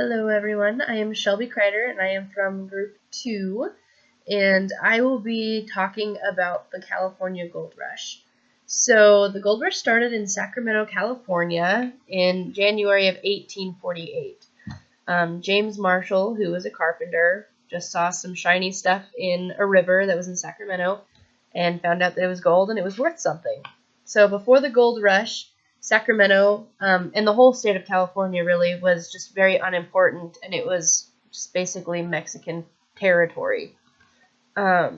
Hello everyone, I am Shelby Kreider and I am from Group 2 and I will be talking about the California Gold Rush. So the Gold Rush started in Sacramento, California in January of 1848. James Marshall, who was a carpenter, just saw some shiny stuff in a river that was in Sacramento and found out that it was gold and it was worth something. So before the Gold Rush, Sacramento, and the whole state of California really was just very unimportant, and it was just basically Mexican territory. But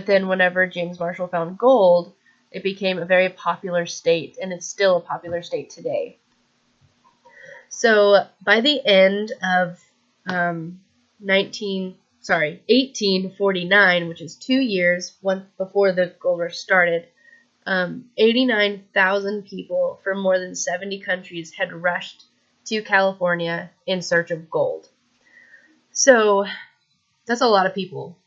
then whenever James Marshall found gold, it became a very popular state, and it's still a popular state today. So by the end of 1849, which is 2 years before the gold rush started, 89,000 people from more than 70 countries had rushed to California in search of gold. So that's a lot of people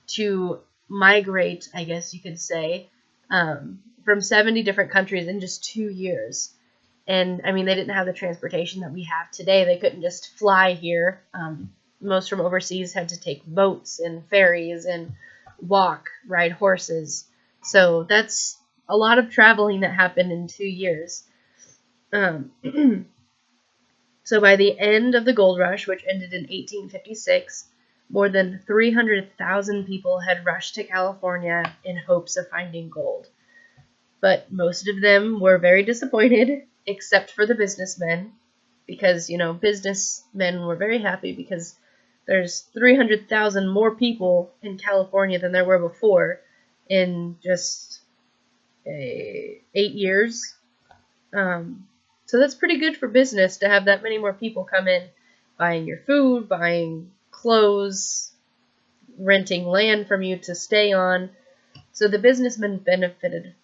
to migrate, I guess you could say, from 70 different countries in just 2 years. And, I mean, they didn't have the transportation that we have today. They couldn't just fly here. Most from overseas had to take boats and ferries and ride horses. So that's a lot of traveling that happened in 2 years. So by the end of the gold rush, which ended in 1856, more than 300,000 people had rushed to California in hopes of finding gold. But most of them were very disappointed, except for the businessmen, because, businessmen were very happy because there's 300,000 more people in California than there were before in just 8 years. So that's pretty good for business to have that many more people come in, buying your food, buying clothes, renting land from you to stay on. So the businessmen benefited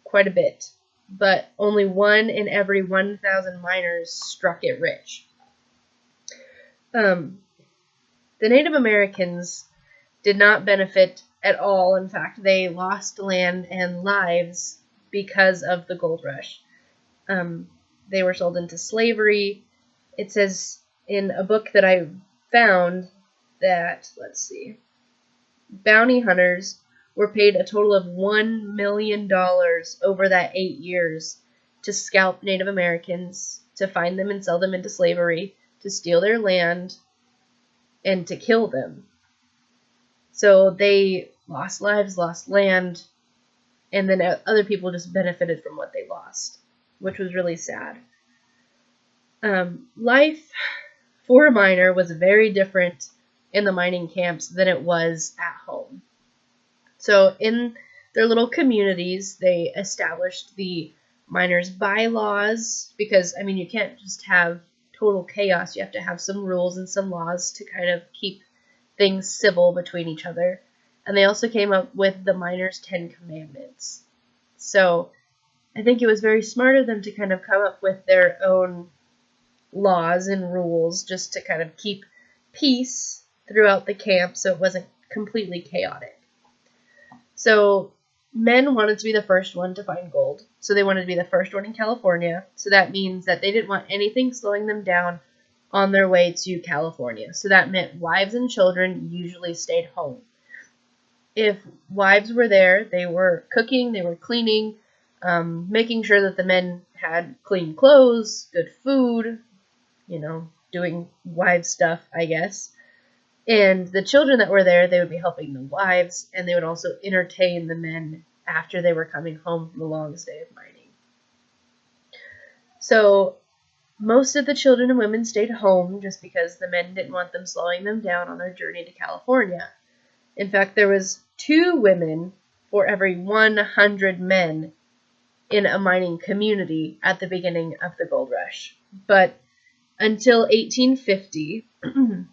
quite a bit, but only 1 in every 1,000 miners struck it rich. The Native Americans did not benefit at all. In fact, they lost land and lives because of the gold rush. They were sold into slavery. It says in a book that I found that, bounty hunters were paid a total of $1 million over that 8 years to scalp Native Americans, to find them and sell them into slavery, to steal their land, and to kill them. So they lost lives, lost land, and then other people just benefited from what they lost, which was really sad. Life for a miner was very different in the mining camps than it was at home. So in their little communities, they established the miners' bylaws, because, you can't just have total chaos. You have to have some rules and some laws to kind of keep things civil between each other. And they also came up with the miners' 10 Commandments. So I think it was very smart of them to kind of come up with their own laws and rules just to kind of keep peace throughout the camp so it wasn't completely chaotic. So men wanted to be the first one to find gold. So they wanted to be the first one in California. So that means that they didn't want anything slowing them down on their way to California. So that meant wives and children usually stayed home. If wives were there, they were cooking, they were cleaning, making sure that the men had clean clothes, good food, doing wives stuff, I guess. And the children that were there, they would be helping the wives, and they would also entertain the men after they were coming home from the longest day of mining. So most of the children and women stayed home just because the men didn't want them slowing them down on their journey to California. In fact, there was 2 women for every 100 men in a mining community at the beginning of the gold rush. But until 1850, and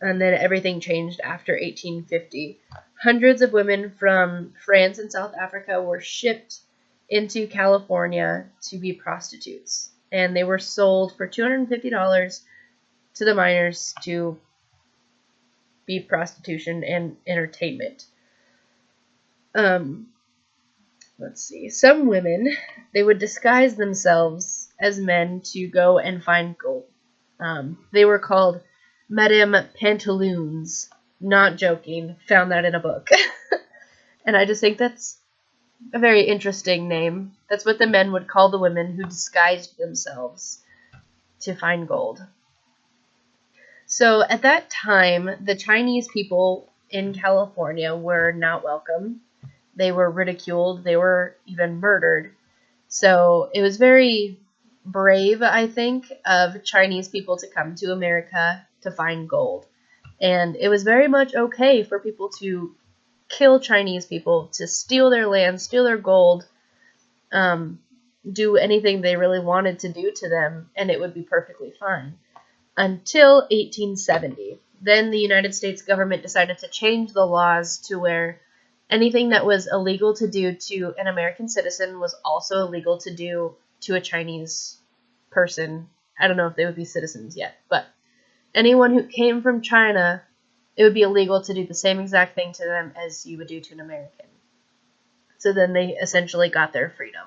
then everything changed after 1850, hundreds of women from France and South Africa were shipped into California to be prostitutes. And they were sold for $250 to the miners to be prostitution and entertainment. Some women, they would disguise themselves as men to go and find gold. They were called Madame Pantaloons. Not joking. Found that in a book. And I just think that's a very interesting name. That's what the men would call the women who disguised themselves to find gold. So at that time, the Chinese people in California were not welcome. They were ridiculed. They were even murdered. So it was very brave, I think, of Chinese people to come to America to find gold. And it was very much okay for people to kill Chinese people, to steal their land, steal their gold, do anything they really wanted to do to them, and it would be perfectly fine. Until 1870. Then the United States government decided to change the laws to where anything that was illegal to do to an American citizen was also illegal to do to a Chinese person. I don't know if they would be citizens yet, but anyone who came from China, it would be illegal to do the same exact thing to them as you would do to an American. So then they essentially got their freedom.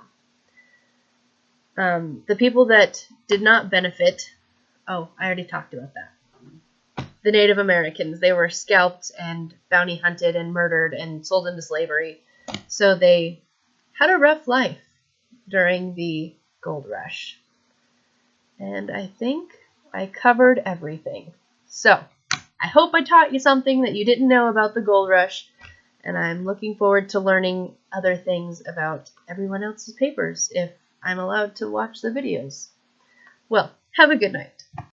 The people that did not benefit, I already talked about that. The Native Americans, they were scalped and bounty hunted and murdered and sold into slavery. So they had a rough life during the gold rush. And I think I covered everything. So I hope I taught you something that you didn't know about the gold rush. And I'm looking forward to learning other things about everyone else's papers if I'm allowed to watch the videos. Well, have a good night.